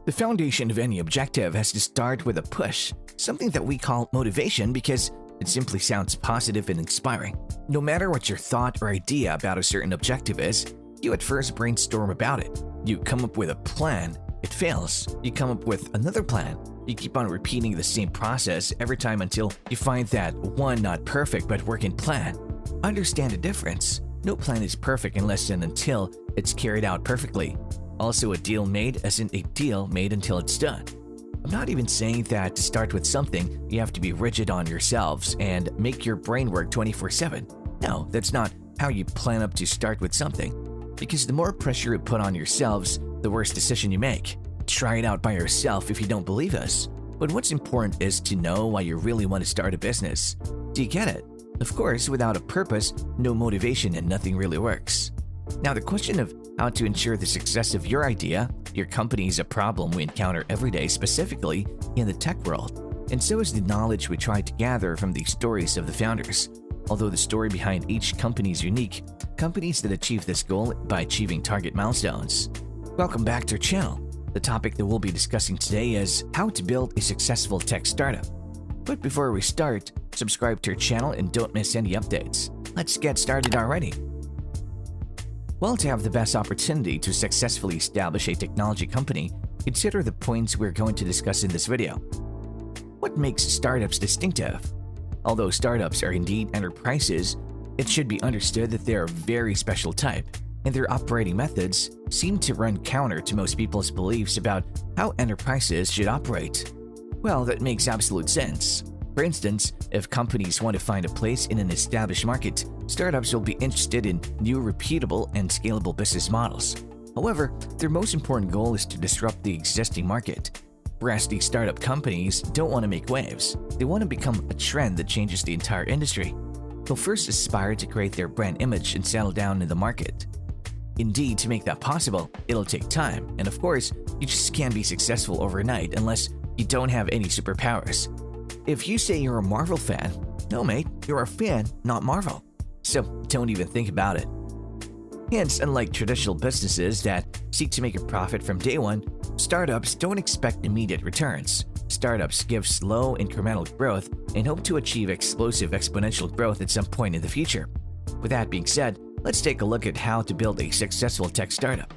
The foundation of any objective has to start with a push, something that we call motivation because it simply sounds positive and inspiring. No matter what your thought or idea about a certain objective is, you at first brainstorm about it. You come up with a plan, it fails. You come up with another plan. You keep on repeating the same process every time until you find that one not perfect but working plan. Understand the difference. No plan is perfect unless and until it's carried out perfectly. Also, a deal made isn't a deal made until it's done. I'm not even saying that to start with something, you have to be rigid on yourselves and make your brain work 24/7. No, that's not how you plan up to start with something. Because the more pressure you put on yourselves, the worse decision you make. Try it out by yourself if you don't believe us. But what's important is to know why you really want to start a business. Do you get it? Of course, without a purpose, no motivation and nothing really works. Now, the question of how to ensure the success of your idea, your company is a problem we encounter every day, specifically in the tech world. And so is the knowledge we try to gather from the stories of the founders. Although the story behind each company is unique, companies that achieve this goal by achieving target milestones. Welcome back to our channel. The topic that we'll be discussing today is how to build a successful tech startup. But before we start, subscribe to our channel and don't miss any updates. Let's get started already. Well, to have the best opportunity to successfully establish a technology company, consider the points we're going to discuss in this video. What makes startups distinctive? Although startups are indeed enterprises, it should be understood that they are a very special type, and their operating methods seem to run counter to most people's beliefs about how enterprises should operate. Well, that makes absolute sense. For instance, if companies want to find a place in an established market, startups will be interested in new, repeatable, and scalable business models. However, their most important goal is to disrupt the existing market. Whereas these startup companies don't want to make waves, they want to become a trend that changes the entire industry. They'll first aspire to create their brand image and settle down in the market. Indeed, to make that possible, it'll take time, and of course, you just can't be successful overnight unless you don't have any superpowers. If you say you're a Marvel fan, no mate, you're a fan, not Marvel. So don't even think about it. Hence, unlike traditional businesses that seek to make a profit from day one, startups don't expect immediate returns. Startups give slow incremental growth and hope to achieve explosive exponential growth at some point in the future. With that being said, let's take a look at how to build a successful tech startup.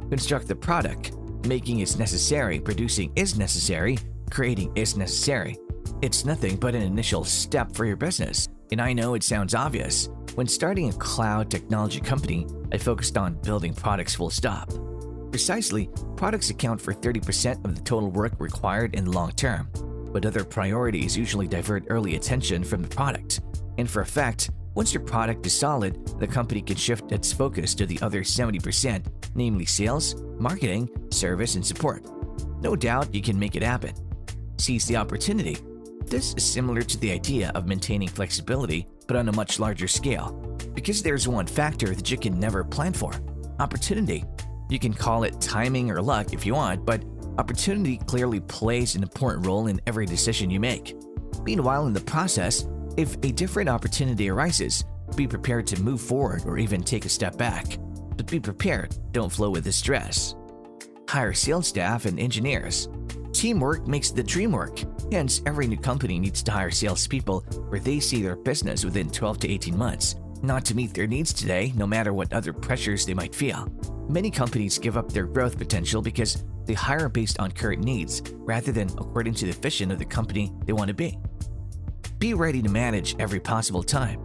Construct the product. Making is necessary, producing is necessary, creating is necessary. It's nothing but an initial step for your business. And I know it sounds obvious. When starting a cloud technology company, I focused on building products full stop. Precisely, products account for 30% of the total work required in the long term, but other priorities usually divert early attention from the product. And for a fact, once your product is solid, the company can shift its focus to the other 70%, namely sales, marketing, service, and support. No doubt you can make it happen. Seize the opportunity. This is similar to the idea of maintaining flexibility, but on a much larger scale. Because there's one factor that you can never plan for: opportunity. You can call it timing or luck if you want, but opportunity clearly plays an important role in every decision you make. Meanwhile, in the process, if a different opportunity arises, be prepared to move forward or even take a step back. But be prepared, don't flow with the stress. Hire sales staff and engineers. Teamwork makes the dream work. Hence, every new company needs to hire salespeople where they see their business within 12 to 18 months, not to meet their needs today, no matter what other pressures they might feel. Many companies give up their growth potential because they hire based on current needs rather than according to the vision of the company they want to be. Be ready to manage every possible time.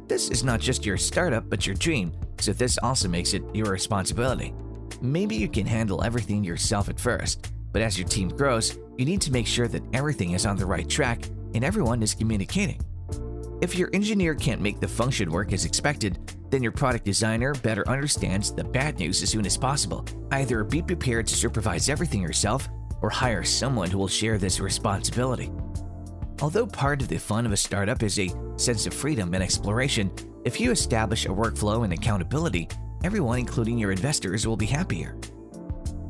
This is not just your startup, but your dream, so this also makes it your responsibility. Maybe you can handle everything yourself at first, but as your team grows, you need to make sure that everything is on the right track and everyone is communicating. If your engineer can't make the function work as expected, then your product designer better understands the bad news as soon as possible. Either be prepared to supervise everything yourself or hire someone who will share this responsibility. Although part of the fun of a startup is a sense of freedom and exploration, if you establish a workflow and accountability, everyone, including your investors, will be happier.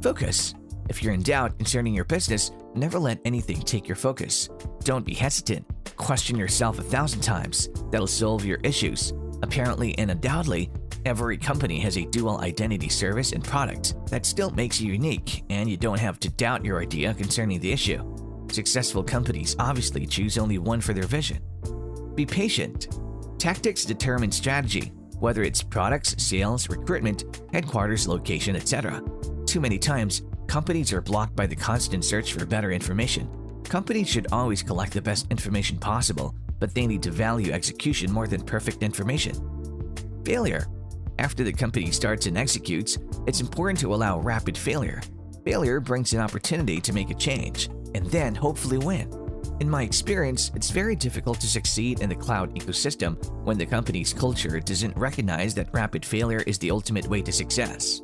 Focus. If you're in doubt concerning your business, never let anything take your focus. Don't be hesitant. Question yourself 1,000 times. That'll solve your issues. Apparently and undoubtedly, Every company has a dual identity service and product that still makes you unique, and you don't have to doubt your idea concerning the issue. Successful companies obviously choose only one for their vision. Be patient. Tactics determine strategy, whether it's products, sales, recruitment, headquarters, location, etc. Too many times, companies are blocked by the constant search for better information. Companies should always collect the best information possible, but they need to value execution more than perfect information. Failure. After the company starts and executes, it's important to allow rapid failure. Failure brings an opportunity to make a change, and then hopefully win. In my experience, it's very difficult to succeed in the cloud ecosystem when the company's culture doesn't recognize that rapid failure is the ultimate way to success.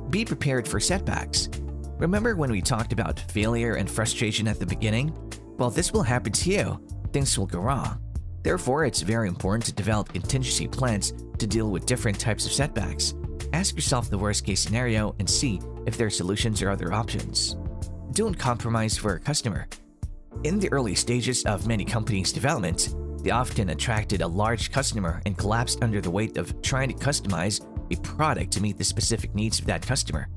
Be prepared for setbacks. Remember when we talked about failure and frustration at the beginning? Well, this will happen to you. Things will go wrong. Therefore, it's very important to develop contingency plans to deal with different types of setbacks. Ask yourself the worst-case scenario and see if there are solutions or other options. Don't compromise for a customer. In the early stages of many companies' development, they often attracted a large customer and collapsed under the weight of trying to customize a product to meet the specific needs of that customer.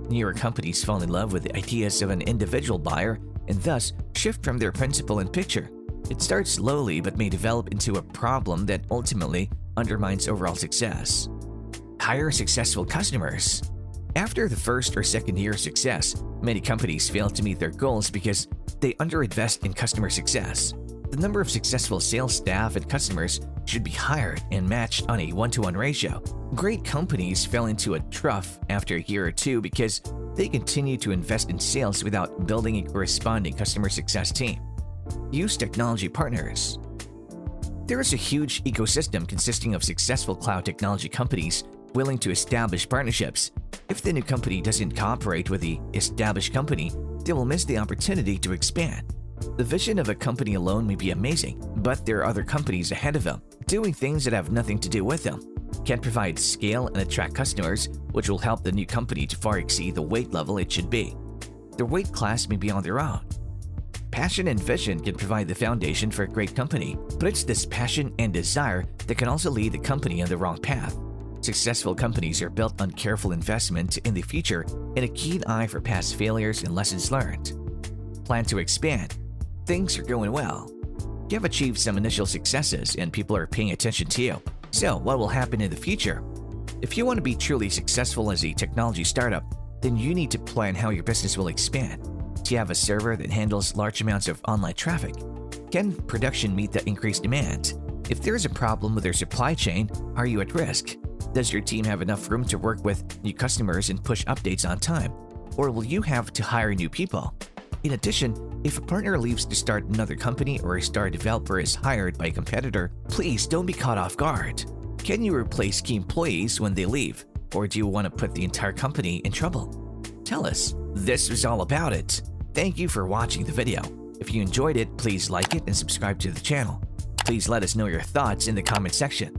Newer companies fall in love with the ideas of an individual buyer and thus shift from their principle and picture. It starts slowly but may develop into a problem that ultimately undermines overall success. Hire successful customers. After the first or second year of success, many companies fail to meet their goals because they underinvest in customer success. The number of successful sales staff and customers should be hired and matched on a 1-to-1 ratio. Great companies fell into a trough after a year or two because they continue to invest in sales without building a corresponding customer success team. Use technology partners. There is a huge ecosystem consisting of successful cloud technology companies willing to establish partnerships. If the new company doesn't cooperate with the established company, they will miss the opportunity to expand. The vision of a company alone may be amazing, but there are other companies ahead of them, doing things that have nothing to do with them. Can provide scale and attract customers, which will help the new company to far exceed the weight level it should be. Their weight class may be on their own. Passion and vision can provide the foundation for a great company, but it's this passion and desire that can also lead the company on the wrong path. Successful companies are built on careful investment in the future and a keen eye for past failures and lessons learned. Plan to expand. Things are going well. You have achieved some initial successes and people are paying attention to you. So, what will happen in the future? If you want to be truly successful as a technology startup, then you need to plan how your business will expand. Do you have a server that handles large amounts of online traffic? Can production meet the increased demand? If there is a problem with your supply chain, are you at risk? Does your team have enough room to work with new customers and push updates on time? Or will you have to hire new people? In addition, if a partner leaves to start another company or a star developer is hired by a competitor, please don't be caught off guard. Can you replace key employees when they leave? Or do you want to put the entire company in trouble? Tell us. This was all about it. Thank you for watching the video. If you enjoyed it, please like it and subscribe to the channel. Please let us know your thoughts in the comment section.